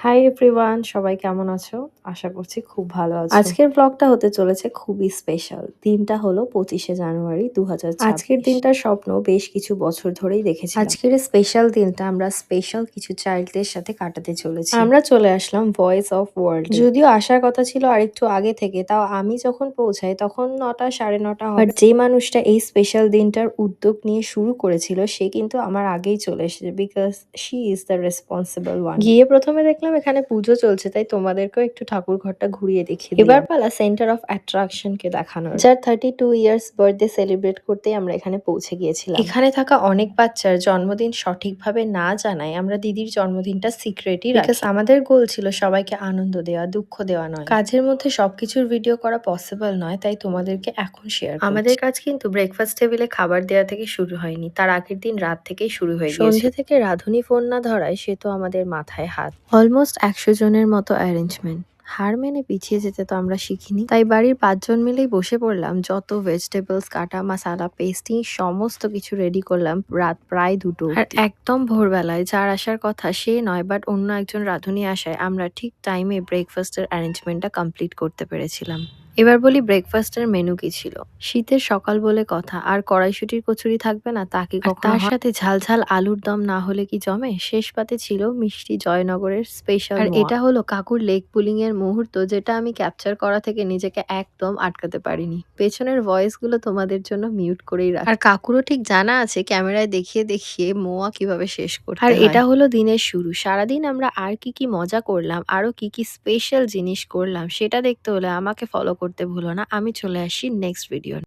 Hi everyone, সবাই কেমন আছো? আশা করছি খুব ভালো আছো। আজকের ব্লগটা হতে চলেছে খুবই স্পেশাল। দিনটা হলো 25শে জানুয়ারি 2026। আজকের দিনটার স্বপ্ন বেশ কিছু বছর ধরেই দেখেছিলাম। আজকের এই স্পেশাল দিনটা আমরা স্পেশাল কিছু চাইল্ডদের সাথে কাটাতে চলেছি। আমরা চলে আসলাম ভয়েস অফ ওয়ার্ল্ড। যদিও আসার কথা ছিল আরেকটু আগে থেকে, তাও আমি যখন পৌঁছাই তখন 9টা 9:30 হবে। বাট যে মানুষটা এই স্পেশাল দিনটার উদ্যোগ নিয়ে শুরু করেছিল সে কিন্তু আমার আগেই চলে এসেছে, because she is the responsible one. গিয়ে প্রথমে দেখলাম এখানে পুজো চলছে, তাই তোমাদেরকেও একটু ঠাকুর ঘরটা ঘুরিয়ে দেখিয়ে দিলাম। এবার পালা সেন্টার অফ অ্যাট্রাকশন কে দেখানোর, যার 32 ইয়ার্স বার্থডে সেলিব্রেট করতেই আমরা এখানে পৌঁছে গিয়েছিলাম। এখানে থাকা অনেক বাচ্চার জন্মদিন সঠিকভাবে না জানায় আমরা দিদির জন্মদিনটা সিক্রেটই রাখি, বিকজ আমাদের গোল ছিল সবাইকে আনন্দ দেওয়া, দুঃখ দেওয়া নয়। কাজের মধ্যে সবকিছুর ভিডিও করা পসিবল নয়, তাই তোমাদেরকে এখন শেয়ার করছি। আমাদের কাজ কিন্তু ব্রেকফাস্ট টেবিলে খাবার দেওয়া থেকে শুরু হয়নি, তার আগের দিন রাত থেকেই শুরু হয়ে গেছে। সন্ধ্যে থেকে রাধুনি ফোন না ধরায় সে তো আমাদের মাথায় হাত। অলমোস্ট 100 জনের মতো অ্যারেঞ্জমেন্ট। হার মেনে পিছিয়ে যেতে তো আমরা শিখিনি, তাই বাড়ির 5 জন মিলেই বসে পড়লাম। যত ভেজিটেবলস কাটা, মশালা, পেস্টিং সমস্ত কিছু রেডি করলাম রাত প্রায় 2টো। আর একদম ভোরবেলায় যার আসার কথা সে নয়, বাট অন্য একজন রাঁধুনি আসায় আমরা ঠিক টাইমে ব্রেকফাস্টের অ্যারেঞ্জমেন্টটা কমপ্লিট করতে পেরেছিলাম। এবার বলি ব্রেকফাস্টের মেনু কি ছিল। শীতের সকাল বলে কথা, আর কড়াইশুটির কচুরি থাকবে না তা কি কখনো হয়? তার সাথে ঝালঝাল আলুর দম না হলে কি জমে? শেষ পাতে ছিল মিষ্টি জয়নগরের স্পেশাল। আর এটা হলো কাকুর লেগ পুলিং এর মুহূর্ত, যেটা আমি ক্যাপচার করা থেকে নিজেকে একদম আটকাতে পারিনি। পেছনের ভয়েস গুলো তোমাদের জন্য মিউট করেই রাখ। আর কাকুরও ঠিক জানা আছে ক্যামেরায় দেখিয়ে দেখিয়ে মোয়া কিভাবে শেষ করতে হয়। আর এটা হলো দিনের শুরু। সারাদিন আমরা আর কি মজা করলাম, আরো কি স্পেশাল জিনিস করলাম সেটা দেখতে হলে আমাকে ফলো করতে ভুলো না। আমি চলে আসি নেক্সট ভিডিও।